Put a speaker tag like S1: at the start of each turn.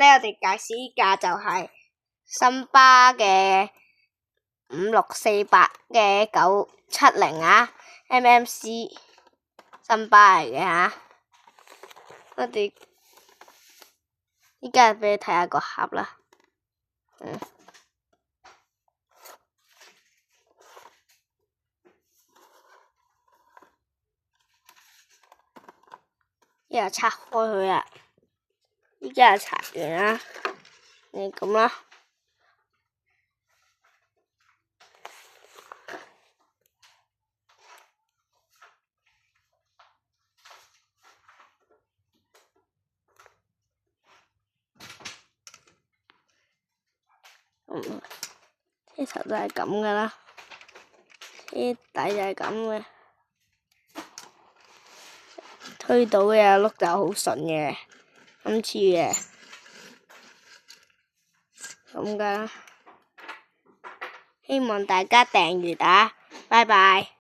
S1: 呢，我哋介紹依架就係森巴嘅5648嘅970啊 ，MMC 森巴嚟嘅嚇。我哋依家俾你睇下個盒啦，依家拆開佢啦，依家就拆完啦，你咁啦。車頭都係咁噶啦，車底就係咁嘅，推到嘅碌就好順嘅，今次嘅咁噶，希望大家訂閱啊，拜拜。